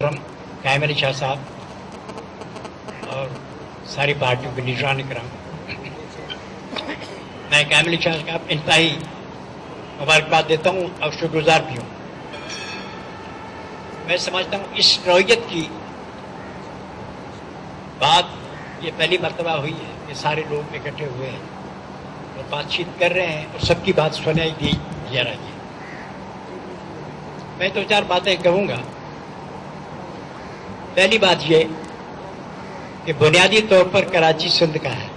कायम अली शाह साहब और सारी पार्टियों के लीडरान करम, मैं कायम अली शाह साहब इंतहाई मुबारकबाद देता हूँ और शुक्रगुजार भी हूँ। मैं समझता हूँ इस नौयत की बात ये पहली मर्तबा हुई है कि सारे लोग इकट्ठे हुए हैं और बातचीत कर रहे हैं और सबकी बात सुनाई दी जा रही है। मैं 2-4 बातें कहूँगा। पहली बात ये कि बुनियादी तौर पर कराची सिंध का है,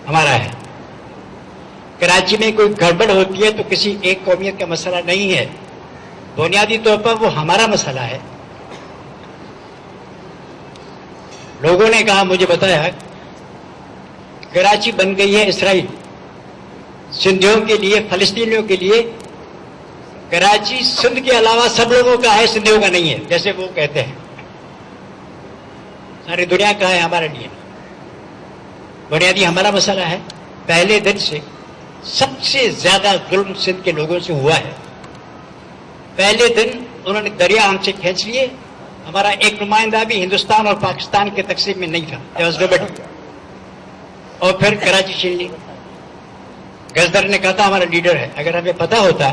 हमारा है। कराची में कोई गड़बड़ होती है तो किसी एक कौमियत का मसला नहीं है, बुनियादी तौर पर वो हमारा मसला है। लोगों ने कहा, मुझे बताया, कराची बन गई है इसराइल, सिंधियों के लिए, फलस्तीनियों के लिए कराची सिंध के अलावा सब लोगों का है, सिंधियों का नहीं है, जैसे वो कहते हैं। सारी दुनिया का है, हमारा नहीं है। बुनियादी हमारा मसला है। पहले दिन से सबसे ज्यादा जुल्म सिंध के लोगों से हुआ है। पहले दिन उन्होंने दरिया हमसे खींच लिए, हमारा एक नुमाइंदा भी हिंदुस्तान और पाकिस्तान के तकसीम में नहीं था, और फिर कराची छीन ली। गजदर ने कहा था हमारा लीडर है, अगर हमें पता होता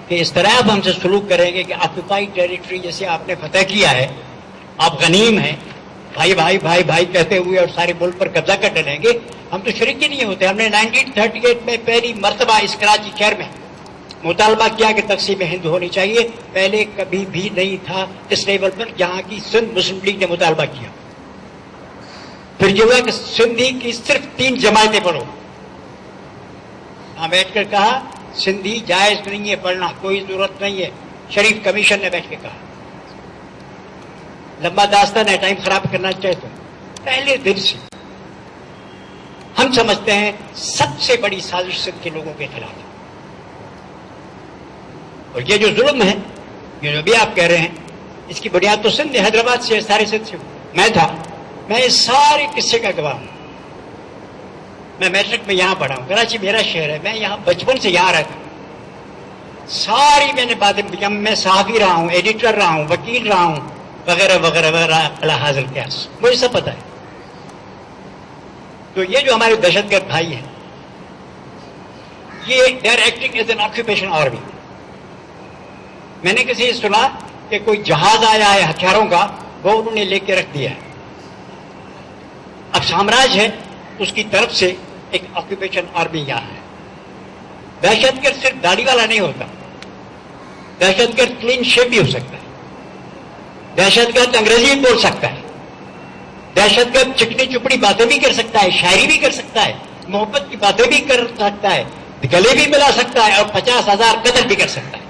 कि इस तरह आप हमसे सलूक करेंगे कि ऑक्युपाइड टेरिटरी जैसे आपने फतह किया है, आप गनीम हैं, भाई भाई भाई भाई कहते हुए और सारे मुल्क पर कब्जा कर डालेंगे, हम तो शरीक ही नहीं होते। हमने 1938 में पहली मर्तबा इस कराची शहर में मुतालबा किया कि तकसीम हिंद होनी चाहिए। पहले कभी भी नहीं था इस लेवल पर, जहां की सिंध मुस्लिम लीग ने मुतालबा किया। फिर जो हुआ कि सिंधी की सिर्फ 3 जमायतें पढ़ो। बैठकर कहा सिंधी जायज नहीं है पढ़ना, कोई जरूरत नहीं है। शरीफ कमीशन ने बैठ के कहा, लंबा दास्तान है, टाइम खराब करना चाहे तो। पहले दिन से हम समझते हैं सबसे बड़ी साजिश सिंध के लोगों के खिलाफ है। और ये जो जुल्म है, ये जो भी आप कह रहे हैं, इसकी बुनियाद तो सिंध हैदराबाद से, सारे सिंध से। मैं इस सारे किस्से का गवाह हूं। मैं मैट्रिक में यहां पढ़ा हूं, कराची मेरा शहर है, मैं यहां बचपन से यहां रहता हूं। सारी मैंने बातें, मैं सहाफी रहा हूं, एडिटर रहा हूं, वकील रहा हूं, वगैरह वगैरह वगैरह, अला हाजिर क्यास, मुझे सब पता है। तो ये जो हमारे दहशतगर्द भाई हैं, ये they are acting as an occupation army. मैंने किसी से सुना कि कोई जहाज आया है हथियारों का, वो उन्होंने लेके रख दिया है। अब साम्राज्य है, उसकी तरफ से एक ऑक्यूपेशन आर्मी यहां है। दहशतगर्द सिर्फ दाढ़ी वाला नहीं होता, दहशतगर्द क्लीन शेव भी हो सकता है, दहशतगर्द अंग्रेजी भी बोल सकता है, दहशतगर्द चिकनी चुपड़ी बातें भी कर सकता है, शायरी भी कर सकता है, मोहब्बत की बातें भी कर सकता है, गले भी मिला सकता है, और 50,000 कत्ल भी कर सकता है।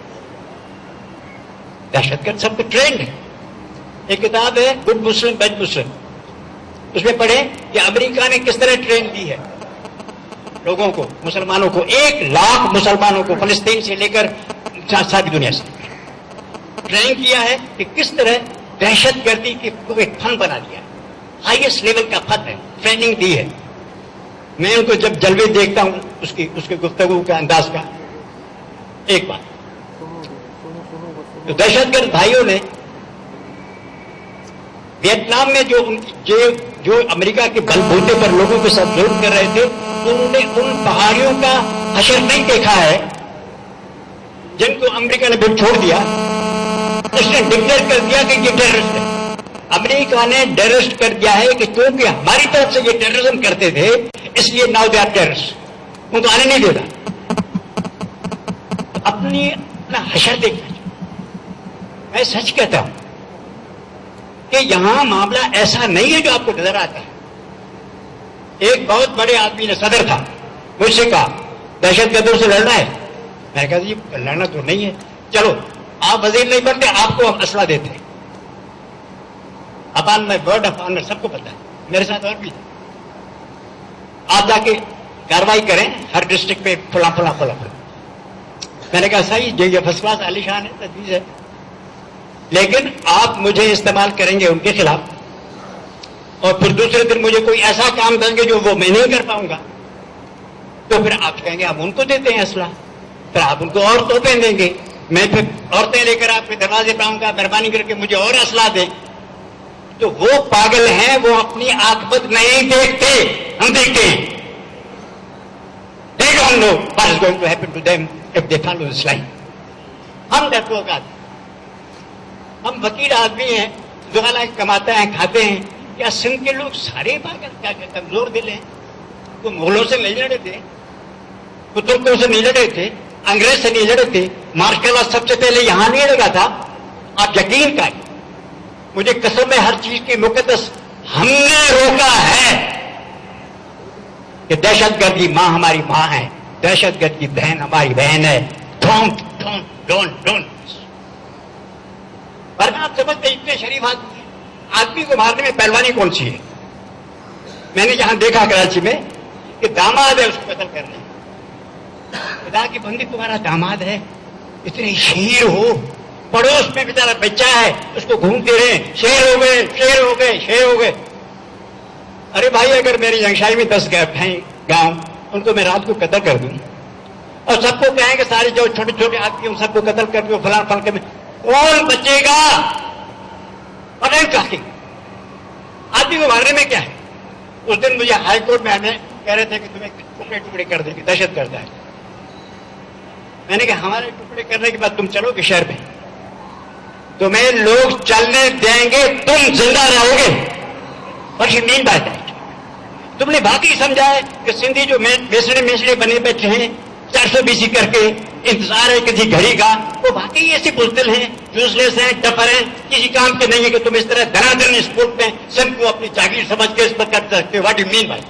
दहशतगर्द सबको ट्रेंड है। एक किताब है गुड मुस्लिम बैड मुस्लिम, उसमें पढ़े कि अमेरिका ने किस तरह ट्रेन दी है लोगों को, मुसलमानों को, 1 लाख मुसलमानों को फलस्तीन से लेकर सारी दुनिया से ट्रेन किया है कि किस तरह दहशतगर्दी की एक फन बना दिया है। हाईएस्ट लेवल का फन है, ट्रेनिंग दी है। मैं उनको जब जलवे देखता हूं उसके गुफ्तगू के अंदाज का, एक बात तो दहशतगर्द भाइयों ने वियतनाम में जो अमेरिका के बलबूते पर लोगों के साथ जुल्म कर रहे थे, उन्होंने उन पहाड़ियों का हशर नहीं देखा है जिनको अमेरिका ने फिर छोड़ दिया। उसने डिक्लेयर कर दिया कि ये टेररिस्ट है। अमेरिका ने टेररिस्ट कर दिया है कि क्योंकि हमारी तरफ से ये टेररिज्म करते थे, इसलिए नाउ दे आर टेररिस्ट, उनको आने नहीं देता। अपना हशर देखना। मैं सच कहता हूं कि यहां मामला ऐसा नहीं है जो आपको नजर आता है। एक बहुत बड़े आदमी ने, सदर था, मुझसे कहा दहशतगर्दों से लड़ना है। मैंने कहा जी लड़ना तो नहीं है, चलो आप वजीर नहीं बनते, आपको हम असला देते हैं। अपान में वर्ड ऑफ ऑनर सबको पता है, मेरे साथ और भी था। आप जाके कार्रवाई करें हर डिस्ट्रिक्ट में, फला फला फला फला। मैंने कहा सही, जो ये फर्स्ट क्लास आलिशान है, तजवीज है, लेकिन आप मुझे इस्तेमाल करेंगे उनके खिलाफ, और फिर दूसरे दिन मुझे कोई ऐसा काम देंगे जो वो मैं नहीं कर पाऊंगा, तो फिर आप कहेंगे हम उनको देते हैं असला, फिर आप उनको और तोहफे देंगे, میں پھر عورتیں لے کر آپ کے دروازے پہ آؤں گا, مہربانی کر کے مجھے اور اسلحہ دیں, تو وہ پاگل ہیں, وہ اپنی عاقبت نہیں دیکھتے, ہم دیکھتے ہیں. They don't know what is going to happen to them if they follow this line. ہم ڈرپوک آدمی, ہم وکیل آدمی ہیں, جو حالانکہ کماتے ہیں کھاتے ہیں. کیا سندھ کے لوگ سارے پاگل, کیا کمزور دل ہیں؟ وہ مغلوں سے نہیں لڑے تھے, وہ ترکوں سے نہیں لڑے تھے, انگریز سے نہیں لڑے تھے, مارشل لا سب سے پہلے یہاں نہیں لگا تھا. آپ یقین کریں, مجھے قسم ہے ہر چیز کی مقدس, ہم نے روکا ہے کہ دہشت گردی ماں ہماری ماں ہے, دہشت گرد کی بہن ہماری بہن ہے. Don't don't don't don't. ورنہ آپ سمجھتے اتنے شریف آدمی کو مارنے میں پہلوانی کون سی ہے؟ میں نے جہاں دیکھا کراچی میں کہ داماد ہے, اس کو قتل کر رہے ہیں. خدا کی بندی, تمہارا داماد ہے, اتنے شیر ہو, پڑوس میں بیچارہ بچہ ہے, اس کو گھومتے رہے, شیر ہو گئے, شیر ہو گئے, شیر ہو گئے. ارے بھائی, اگر میری جنگشائی میں 10 گاؤں, ان کو میں رات کو قتل کر دوں اور سب کو کہیں کہ سارے جو چھوٹے چھوٹے آدمی ان سب کو قتل کر کے فلاں فلکے میں, کون بچے گا؟ آدمی کو مارنے میں کیا ہے؟ اس دن مجھے ہائی کورٹ میں ہمیں کہہ رہے تھے کہ تمہیں ٹکڑے ٹکڑے کر دیں گے, دہشت گرد ہے. میں نے کہا ہمارے ٹکڑے کرنے کے بعد تم چلو گے شہر میں, تمہیں لوگ چلنے دیں گے, تم زندہ رہو گے. اور یہ مین بات ہے, تم نے باقی سمجھا ہے کہ سندھی جو میسڑے بنے بیٹھے ہیں 400 BC کر کے, انتظار ہے کسی گھڑی کا, وہ باقی ایسے بزدل ہیں, یوزلیس ہیں, ڈفر ہیں, کسی کام کے نہیں ہے کہ تم اس طرح دھڑا دھڑ اس ملک میں سب کو اپنی جاگیر سمجھ کے اس پر کر سکتے ہو. واٹ یو مین بھائی؟